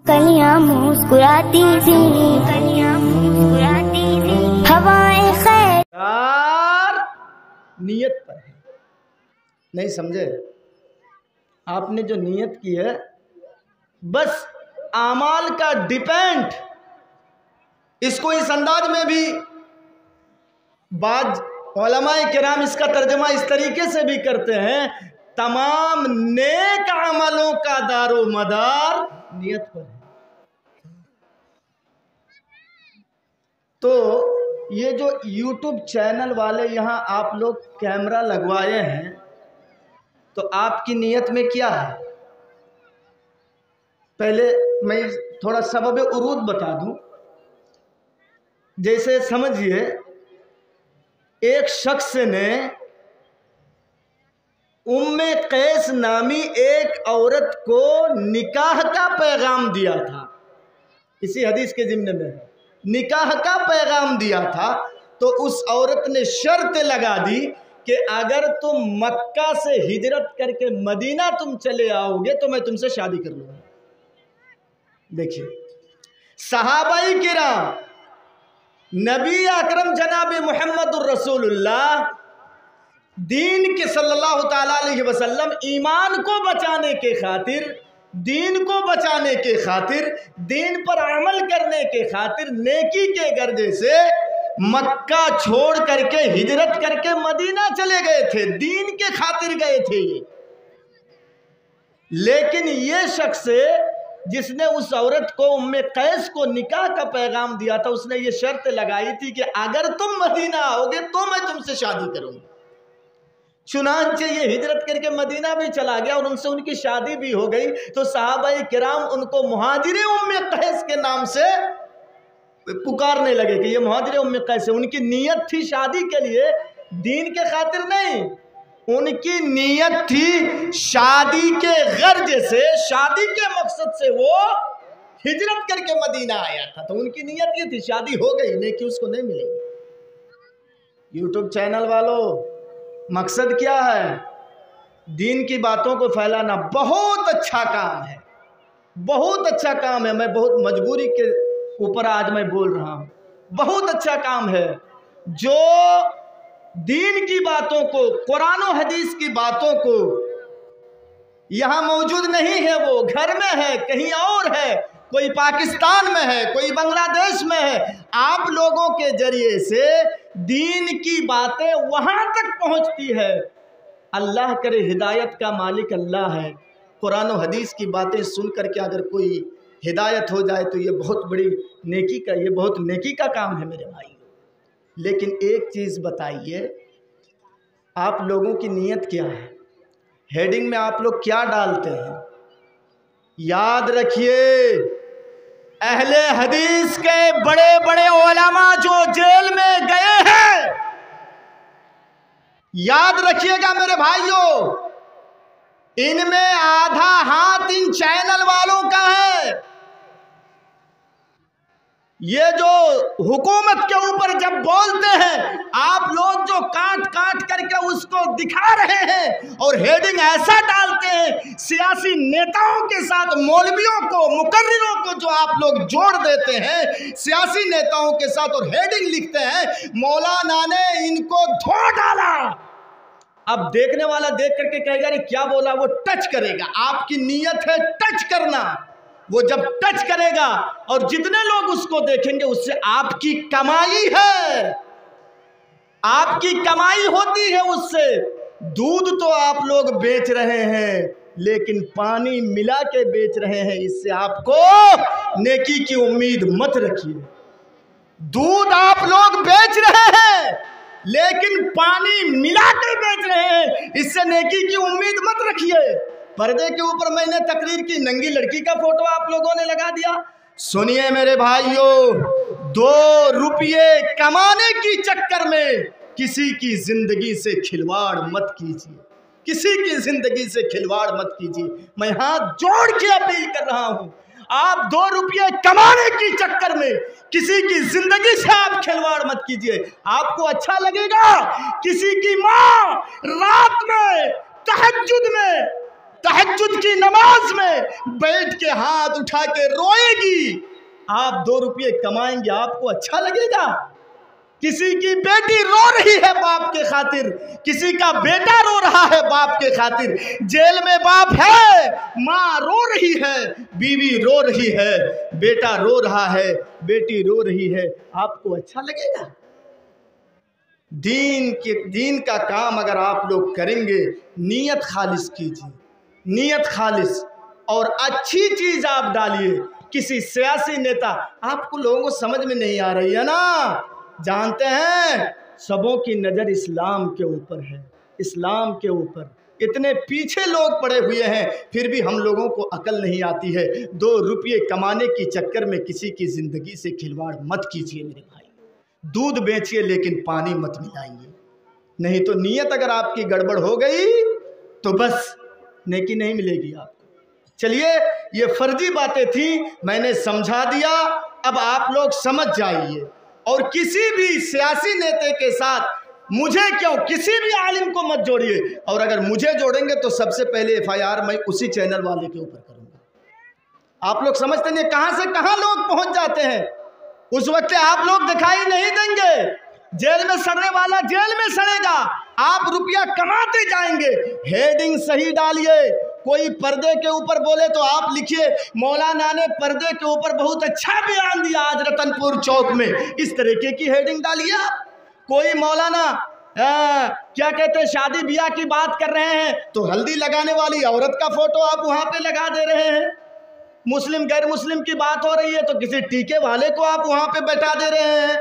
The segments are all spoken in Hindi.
कलियां मुस्कुराती थी, कलियां मुस्कुराती थी, हवाएं खैर। यार नियत पर है, नहीं समझे? आपने जो नियत की है बस आमाल का डिपेंड। इसको इस अंदाज में भी बाज उलमाए किराम इसका तर्जमा इस तरीके से भी करते हैं, तमाम नेक अमलों का दारो मदार नियत पर है। तो ये जो YouTube चैनल वाले यहाँ आप लोग कैमरा लगवाए हैं, तो आपकी नियत में क्या है? पहले मैं थोड़ा सबब उरूद बता दूं। जैसे समझिए एक शख्स ने उम्मे कैस नामी एक औरत को निकाह का पैगाम दिया था। इसी हदीस के जिम्ने में है, निकाह का पैगाम दिया था। तो उस औरत ने शर्त लगा दी कि अगर तुम मक्का से हिजरत करके मदीना तुम चले आओगे तो मैं तुमसे शादी कर लूंगा। देखिए सहाबाई किराम, नबी अकरम जनाब मुहम्मदुर रसूलुल्लाह दीन के सल्लल्लाहु ताला अलैहि वसल्लम ईमान को बचाने के खातिर, दीन को बचाने के खातिर, दीन पर अमल करने के खातिर, नेकी के गर्जे से मक्का छोड़ करके हिजरत करके मदीना चले गए थे, दीन के खातिर गए थे। लेकिन ये शख्स जिसने उस औरत को उम्मे कैस को निकाह का पैगाम दिया था, उसने ये शर्त लगाई थी कि अगर तुम मदीना आओगे तो मैं तुमसे शादी करूंगा। चुनांचे ये हिजरत करके मदीना भी चला गया और उनसे उनकी शादी भी हो गई। तो सहाबाए किराम उनको मुहाजिरे उम्मे कैस के नाम से पुकारने लगे कि ये मुहाजिरे उम्मे कैस है। उनकी नियत थी शादी के लिए, दीन के खातिर नहीं। उनकी नियत थी शादी के गर्ज से, शादी के मकसद से वो हिजरत करके मदीना आया था। तो उनकी नियत ये थी, शादी हो गई लेकिन उसको नहीं मिलेगी। यूट्यूब चैनल वालों, मकसद क्या है? दीन की बातों को फैलाना। बहुत अच्छा काम है, बहुत अच्छा काम है। मैं बहुत मजबूरी के ऊपर आज मैं बोल रहा हूँ, बहुत अच्छा काम है। जो दीन की बातों को, कुरान और हदीस की बातों को यहाँ मौजूद नहीं है, वो घर में है, कहीं और है, कोई पाकिस्तान में है, कोई बांग्लादेश में है, आप लोगों के जरिए से दीन की बातें वहां तक पहुंचती है। अल्लाह करे, हिदायत का मालिक अल्लाह है। कुरान और हदीस की बातें सुन करके अगर कोई हिदायत हो जाए तो ये बहुत बड़ी नेकी का, ये बहुत नेकी का काम है मेरे भाई। लेकिन एक चीज़ बताइए, आप लोगों की नियत क्या है? हेडिंग में आप लोग क्या डालते हैं? याद रखिए, अहले हदीस के बड़े बड़े उलमा जो जेल में गए हैं, याद रखिएगा मेरे भाइयों, इनमें आधा हाथ इन चैनल वालों का है। ये जो हुकूमत के ऊपर जब बोलते हैं, आप लोग जो काट काट करके उसको दिखा रहे हैं और हेडिंग ऐसा डालते हैं, सियासी नेताओं के साथ मौलवियों को, मुकर्रिरों को जो आप लोग जोड़ देते हैं सियासी नेताओं के साथ और हेडिंग लिखते हैं, मौलाना ने इनको धो डाला। अब देखने वाला देख करके कहेगा अरे क्या बोला, वो टच करेगा। आपकी नियत है टच करना। वो जब टच करेगा और जितने लोग उसको देखेंगे उससे आपकी कमाई है, आपकी कमाई होती है उससे। दूध तो आप लोग बेच रहे हैं लेकिन पानी मिला के बेच रहे हैं, इससे आपको नेकी की उम्मीद मत रखिए। दूध आप लोग बेच रहे हैं लेकिन पानी मिला के बेच रहे हैं, इससे नेकी की उम्मीद मत रखिए। पर्दे के ऊपर मैंने तकरीर की, नंगी लड़की का फोटो आप लोगों ने लगा दिया। सुनिए मेरे भाइयों, 2 रुपये कमाने की चक्कर में किसी की जिंदगी से खिलवाड़ मत कीजिए, किसी की जिंदगी से खिलवाड़ मत कीजिए। मैं हाथ जोड़ के अपील कर रहा हूं, आप 2 रुपये कमाने की चक्कर में किसी की जिंदगी से आप खिलवाड़ मत कीजिए। आपको अच्छा लगेगा किसी की माँ रात में तहज्जुद में तहज्जुद की नमाज में बैठ के हाथ उठा के रोएगी। आप 2 रुपये कमाएंगे, आपको अच्छा लगेगा? किसी की बेटी रो रही है बाप के खातिर, किसी का बेटा रो रहा है बाप के खातिर, जेल में बाप है, माँ रो रही है, बीवी रो रही है, बेटा रो रहा है, बेटी रो रही है, आपको अच्छा लगेगा? दीन का काम अगर आप लोग करेंगे, नीयत खालिस कीजिए, नीयत खालिस, और अच्छी चीज आप डालिए। किसी सियासी नेता, आपको लोगों को समझ में नहीं आ रही है ना, जानते हैं सबों की नज़र इस्लाम के ऊपर है, इस्लाम के ऊपर। इतने पीछे लोग पड़े हुए हैं, फिर भी हम लोगों को अकल नहीं आती है। 2 रुपये कमाने के चक्कर में किसी की ज़िंदगी से खिलवाड़ मत कीजिए मेरे भाई। दूध बेचिए लेकिन पानी मत मिलाइए, नहीं तो नीयत अगर आपकी गड़बड़ हो गई तो बस नेकी नहीं मिलेगी आपको। चलिए, ये फर्जी बातें थी, मैंने समझा दिया, अब आप लोग समझ जाइए। और किसी भी सियासी नेता के साथ मुझे क्यों, किसी भी आलिम को मत जोड़िए, और अगर मुझे जोड़ेंगे तो सबसे पहले FIR मैं उसी चैनल वाले के ऊपर करूंगा। आप लोग समझते नहीं कहां से कहां लोग पहुंच जाते हैं, उस वक्त आप लोग दिखाई नहीं देंगे। जेल में सड़ने वाला जेल में सड़ेगा, आप रुपया कमाते जाएंगे। हेडिंग सही डालिए, कोई पर्दे के ऊपर बोले तो आप लिखिए मौलाना ने पर्दे के ऊपर बहुत अच्छा बयान दिया आज रतनपुर चौक में, इस तरीके की हेडिंग डालिए आप। कोई मौलाना क्या कहते हैं शादी ब्याह की बात कर रहे हैं तो हल्दी लगाने वाली औरत का फोटो आप वहां पे लगा दे रहे हैं। मुस्लिम गैर मुस्लिम की बात हो रही है तो किसी टीके वाले को आप वहां पे बैठा दे रहे हैं।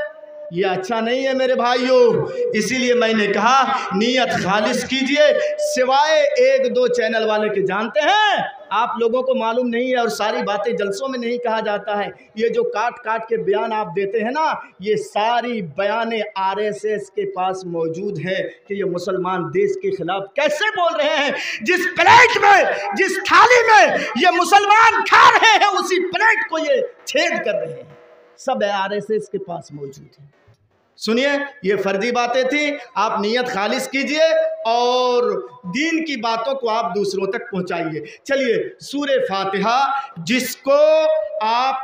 ये अच्छा नहीं है मेरे भाइयों, इसीलिए मैंने कहा नीयत खालिस कीजिए। सिवाय 1-2 चैनल वाले के, जानते हैं आप लोगों को मालूम नहीं है और सारी बातें जलसों में नहीं कहा जाता है। ये जो काट काट के बयान आप देते हैं ना, ये सारी बयानें RSS के पास मौजूद है कि ये मुसलमान देश के खिलाफ कैसे बोल रहे हैं। जिस प्लेट में, जिस थाली में ये मुसलमान खा रहे हैं उसी प्लेट को ये छेद कर रहे हैं, सब RSS के पास मौजूद है। सुनिए, ये फर्जी बातें थी, आप नीयत खालिस कीजिए और दीन की बातों को आप दूसरों तक पहुंचाइए। चलिए, सूरे फातिहा जिसको आप